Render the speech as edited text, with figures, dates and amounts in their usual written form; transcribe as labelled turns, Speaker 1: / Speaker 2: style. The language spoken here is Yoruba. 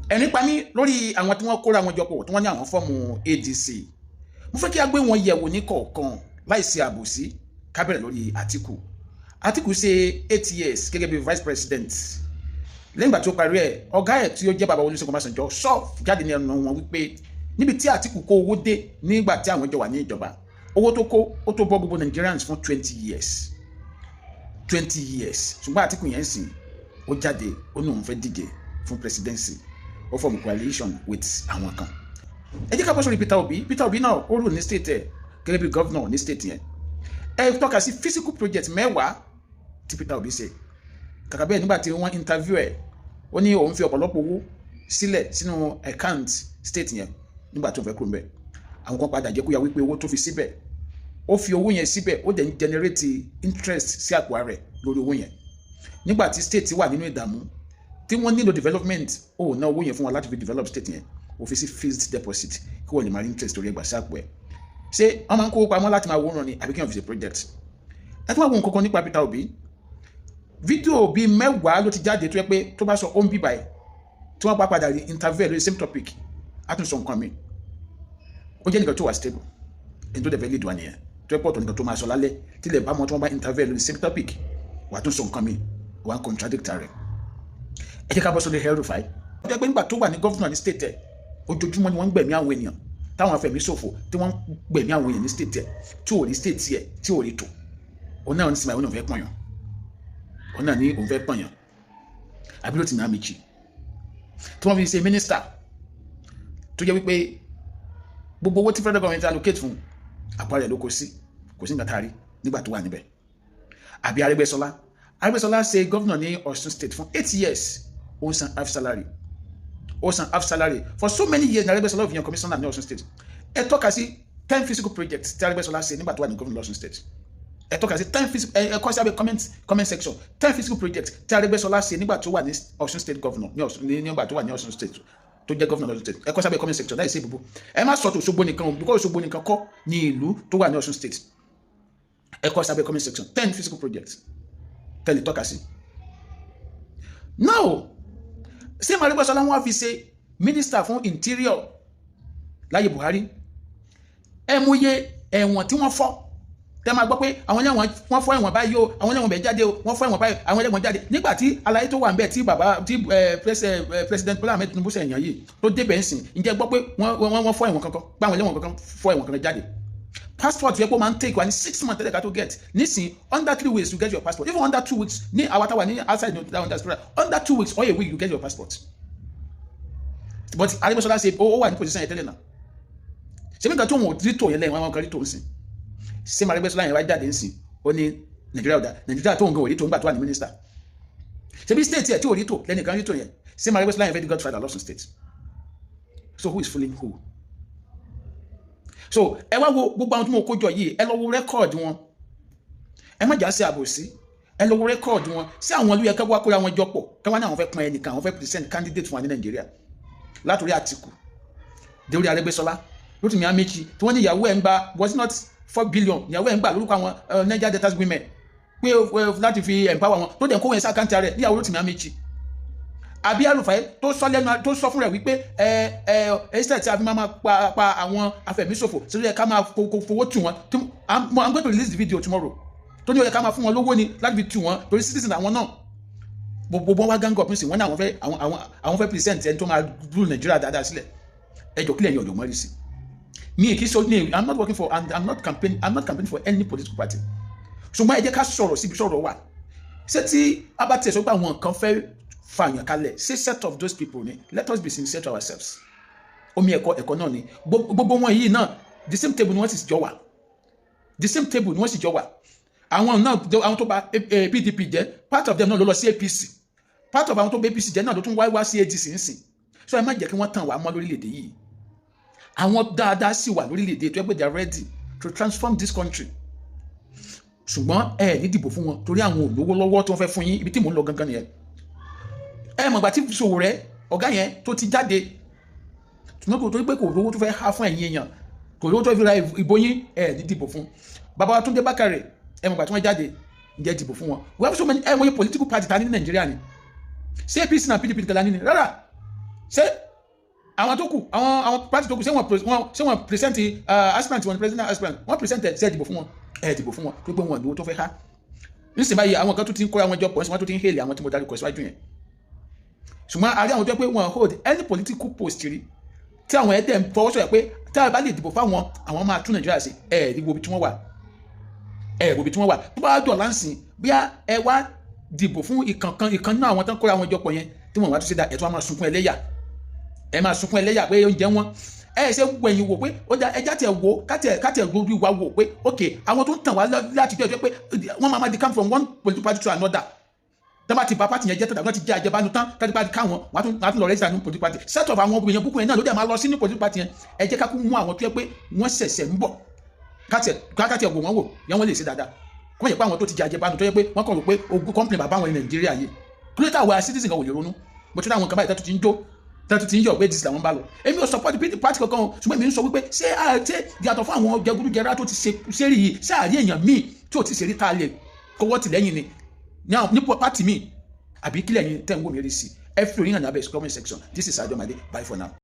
Speaker 1: ẹni pa mí lórí àwọn tí wọ́n kóra wọn jọpọ̀ tí wọ́n ní àwọn fọ́ọ̀mù ADC. Mo fẹ́ kí a gbé wọn yẹ̀wò ní kọ̀ọ̀kan láìsí àbòsí. Ká bẹ̀rẹ̀ lórí Atiku. Atiku ṣe 8 years gẹ́gẹ́ bí vice president. Lẹ́yìn ìgbà tí ó parí ẹ̀, ọ̀gá ẹ̀ tí ó jẹ́ bàbá Olúṣẹ́gun Ọbásanjọ́ sọ jáde ní ẹnu wọn wípé níbi tí Atiku kó owó dé nígbà tí àwọn jọ wà ní ìjọba, owó tó kó ó tó bọ́ gbogbo Nigerians fún 20 years. 20 years. Ṣùgbọ́n Atiku yẹn sìn ó jáde ó ní òun fẹ́ díje fún presidency. Ó form coalition with àwọn kan. Ẹ jẹ́ ká bọ́ sórí Peter Obi. Peter Obi náà ó rò ní state ẹ̀ gẹ́gẹ́ bí governor ní state yẹn. Ẹ tọ́ka sí physical project mẹ́wàá tí Peter Obi ṣe. Kàkà bẹ́ẹ̀ nígbà tí wọ́n interview ẹ̀, ó ní òun fi ọ̀pọ̀lọpọ̀ owó sílẹ̀ sínú account state yẹn nígbà tó fẹ́ kúrò ńbẹ̀. Àwọn kan padà jẹ́ kó yà wípé owó tó fi síbẹ̀, ó fi owó yẹn síbẹ̀, ó dẹ̀ ń generate interest sí àpò rẹ̀ lórí owó yẹn. Nígbà tí state wà nínú ìdààmú, tí wọ́n nílò development, ó ná owó yẹn fún wọn láti fi develop state yẹn, ó fi sí fixed deposit kí wọ́n lè máa rí interest lórí ẹgbàá sí àpò ẹ̀. Ṣé wọ́n máa ń kó pamọ́ láti máa wòran ni àbí kí wọ́n fi ṣe project? Ẹ tún wá wo nǹkan kan nípa Peter Obi. Fídíò bíi 10 ló ti jáde tó yẹ pé tó bá sọ ó ń bí báyìí tí wọ́n bá padà rí interview lórí same topic, á tún sọ nǹkan mi. Ó jẹ́ nìkan tó wà stable, ẹni tó dẹ̀ fẹ́ lead wa nìyẹn, tó yẹ pọ̀ tó nìkan tó máa sọ lálẹ́ tí lè bá mọ́ tí wọ́n bá interview lórí same topic, wà á tún sọ nǹkan mi, wà á contradict rẹ̀. Ẹ jẹ́ ká bọ́ sórí El-Rufai. Ó jẹ́ pé nígbà tó wà ní governor ní state ẹ̀, ojoojúmọ́ ni wọ́n ń gbẹ̀mí àwọn ènìyàn táwọn afẹ̀mí ṣòfò tí wọ́n ń gbẹ̀mí àwọn èèyàn ní state ẹ̀ tí ò rí state ẹ̀ tí ò rí tò. Òun náà ní sinmi àwọn òun fẹ́ pọ̀yàn. Òun náà ní òun fẹ́ pọ̀yàn. Àbí Rotimi Amaechi tí wọ́n fi ṣe minister tó jẹ́ wípé gbogbo owó tí federal government allocate fún àpò rẹ̀ ló kó sí nǹkan tá a rí nígbà tó wà níbẹ̀. Àbí Arẹ́gbẹ́ṣọlá ṣe governor ní Ọ̀ṣun state fún 8 years. Ó san half salary for so many years. Arẹ́gbẹ́ṣọlá òfin commissioner ní Ọ̀ṣun state. Ẹ tọ́ka sí 10 physical projects tí Arẹ́gbẹ́ṣọlá ṣe nígbà tó wà ní governor Ọ̀ṣun state. Ẹ tọ́ka sí 10 physical kọ́ sí abẹ́ comment section 10 physical projects tí Arẹ́gbẹ́ṣọlá ṣe nígbà tó wà ní Ọ̀ṣun state governor nígbà tó wà ní Ọ̀ṣun state tó jẹ́ governor Ọ̀ṣun state. Ẹ kọ́ sí abẹ́ comment section láì sí ibùbú. Ẹ má sọ tó Òṣogbo nìkan o, because Òṣogbo nìkan kọ́ ní ìlú tó wà ní Ọ̀ṣun state. Ẹ kọ́ sí abẹ́ comment section 10 physical projects tẹ́lẹ̀ tọ́ka sí. Now, ṣé Arẹ́gbẹ́ṣọlá wọ́n á fi ṣe minister fún interior láyé Buhari? Ẹ mú iye ẹ̀wọ̀n tí wọ́n fọ́. Tẹ́ máa gbọ́ pé àwọn ẹlẹ́wọ̀n wọ́n fọ́ ẹ̀wọ̀n báyìí o, àwọn ẹlẹ́wọ̀n bẹ̀ jáde o, wọ́n fọ́ ẹ̀wọ̀n báyìí, àwọn ẹlẹ́wọ̀n jáde. Nígbà tí àlàyé tó wà ńbẹ̀ tí president Bola Ahmed Tinubu ṣẹ̀yàn yìí tó débẹ̀ ń sìn, ǹjẹ́ gbọ́ pé wọ́n fọ́ ẹ̀wọ̀n kankan, pé àwọn ẹlẹ́wọ̀n kankan fọ́ ẹ̀wọ̀n kankan jáde. Passport yẹ kó máa ń take wa ní 6 months tẹ́lẹ̀ ká tó get. Nísìn under 3 weeks you get your passport. Even under 2 weeks ní àwátàwà ní outside the diaspora, under 2 weeks or a week you get your passport. But Arẹ́gbẹ́ṣọlá ṣe ó wà ní position yẹn tẹ́lẹ̀ náà. Ṣé nígbà tó wọn ò rí tò yẹn lẹ́yìn wọn kan rí tò ń sìn? Ṣé Arẹ́gbẹ́ṣọlá yẹn wá jáde ń sìn? Ó ní Nàìjíríà tó ń gan òrí tó ń gbà tó wà ní minister. Ṣé bí state yẹn tí ò rí tò lẹ́nìkan rí tò yẹn? Ṣé Arẹ́gbẹ́ṣọlá yẹn fẹ́ di godfather lọ́sùn state? So who is fooling who? So ẹ wá wo gbogbo àwọn tí mo kó jọ yìí, ẹ lọ wo record wọn. Ẹ má jà sí àbòsí. Ẹ lọ wo record wọn. Sí àwọn olú yẹ ká wá kóra wọn jọ pọ̀. Ká wá ní àwọn fẹ́ pọn ẹnìkan, àwọn fẹ́ present candidate fún wa ní Nàìjíríà. Látòrí Atiku, dé orí Arẹ́gbẹ́ṣọlá, Rotimi Amaechi, tí wọ́n ní ìyàwó ẹ̀ ń gba was not 4 billion, ìyàwó ẹ̀ ń gbà lórúkọ àwọn Niger Delta women pé láti fi empower wọn, tó dẹ̀ kó wọn sí àkáǹtì rẹ̀ níyàwó Rotimi Amaechi. Àbí El-Rufai tó sọ fún rẹ̀ wípé ẹsẹ̀ tí a fi máa pa àwọn afẹ̀míṣòfò sí ló yẹ ká máa fowó tù wọ́n. I'm going to release the video tomorrow. Tó ní ó yẹ ká máa fún wọn lówó ni láti fi tù wọ́n torí citizen àwọn náà. Gbogbo wọn wá gang up nísìnyí, wọ́n ní àwọn fẹ́ present ẹni tó máa rule Nigeria dáadáa sílẹ̀. Ẹjọ́ kílẹ̀ yẹn ọ̀dọ̀ mọ́rí sí. Mi kì í sọ ní I'm not working for and I'm not campaigning for any political party. Ṣùgbọ́n ẹ jẹ́ ká sọ̀rọ̀ síbi sọ̀rọ̀ wà. Ṣé tí a bá tiẹ̀ sọ pé àwọn kan fẹ́ fàyàn kalẹ̀, say set of those people ni, let us be sincere to ourselves. Omi ẹ̀kọ́ náà ni gbogbo wọn yìí náà the same table ni wọ́n sì jọ wà, the same table ni wọ́n sì jọ wà. Àwọn náà àwọn tó bà PDP jẹ́, part of them náà ló lọ sí APC, part of àwọn tó bà APC jẹ́ náà ló tún wá sí ADC nísìn. So ẹ má jẹ́ kí wọ́n tàn wá mọ́ lórílẹ̀‐èdè yìí. Àwọn dáadáa sì wà lórílẹ̀‐èdè tó yẹ pé they are ready to transform this country. Ṣùgbọ́n ẹ ní dìbò fún wọn torí àwọn olówó lọ́wọ́ tó ń fẹ́ fún yín, ibi tí mò ń lọ gangan nìyẹn. Ẹ mọ̀ gbà tí Sowore ọ̀gá yẹn tó ti jáde ṣùgbọ́n kò tó pé kò lówó tó fẹ́ há fún ẹ̀yin èèyàn, kò lówó tó fi ra ìbò yín, ẹ ní dìbò fún. Bàbá Túndé Bákàrè, ẹ mọ̀ gbà tí wọ́n jáde, ǹjẹ́ dìbò fún wọn. We have so many political party ta ní Nàìjíríà ni. Ṣé APC náà PDP kẹlá ní ni? Rárá. ṣé àwọn tó kù àwọn party tó kù ṣé wọ́n present aspirant wọn president aspirant wọ́n present ṣe dìbò fún wọn dìbò fún wọn tó gbé wọn lówó tó fẹ́ há nísìnyí báyìí àwọn kan tó ti ń kóra wọn jọ pọ̀ sí wọn tó ti ń hèlè àwọn tí mo darí kọ síwájú yẹn ṣùgbọ́n a rí àwọn tó yẹ pé wọn hold any political post rí tí àwọn ẹ̀dẹ̀ ń fọwọ́ sọ̀rọ̀ pé tá a bá lè dìbò fáwọn àwọn máa tún Nàìjíríà ṣe ìwò bí tí wọ́n wà ìwò bí tí wọ́n wà tó bá dọ̀ láǹsìn bí ẹ wá dìbò fún ìkan náà àwọn tó ń kóra wọn jọ pọ̀ yẹn tí wọ́n wá tó ṣe dá ẹ̀ tó wá máa sunkún ẹlẹ́yà máa sunkún ẹlẹ́yà pé oúnjẹ wọn ṣe wẹ̀yìn wò pé ó dá ẹjá tẹ̀ wò kátẹ̀ lórí wa wò pé ok àwọn tó ń tàn wá láti jẹ́ pé wọ́n máa decamp from one political party to another tọ́ba ti bá pàtì yẹn jẹ́ tọ́ta wọ́n ti jẹ́ àjẹbánu tán tọ́ta bá káwọn wọ́n á tún lọ rẹ́sítà ní political party set of àwọn obìnrin búkú yẹn náà ló dẹ̀ máa lọ sí ní political party yẹn ẹ jẹ́ ká kú mú àwọn tó yẹ pé wọ́n ṣẹ̀ṣẹ̀ ń bọ̀ kátẹ̀ wò wọ́n wò yẹn wọ́n lè ṣe dáadáa kọ́ yẹ pé àwọn tó ti jẹ́ àjẹbánu tó yẹ pé wọ́n kàn rò pé ogun company bàbá wọn ní Nàìjíríà yìí kúrẹ́tà wa citizen kan ò lè ronú mo tún àwọn kan báyìí tó ti ń jó tẹ́tù tí ń yọ̀ pé dis làwọn bá lọ èmi ò support the party kankan o ṣùgbọ́n èmi ń sọ wípé ṣé yàtọ̀ fún àwọn jẹgúdújẹrá tó ti ṣe rí yìí ṣáàrí èèyàn míì tí ò ti ṣe rí tá a lè kọwọ́ tìlẹ́yìn ni ní pàtì míì àbí kílẹ̀ yín tẹ́ ń wò mí rí sí ẹ fi orin hàn ní abẹ́ comment section. This is Adomade. Bye for now.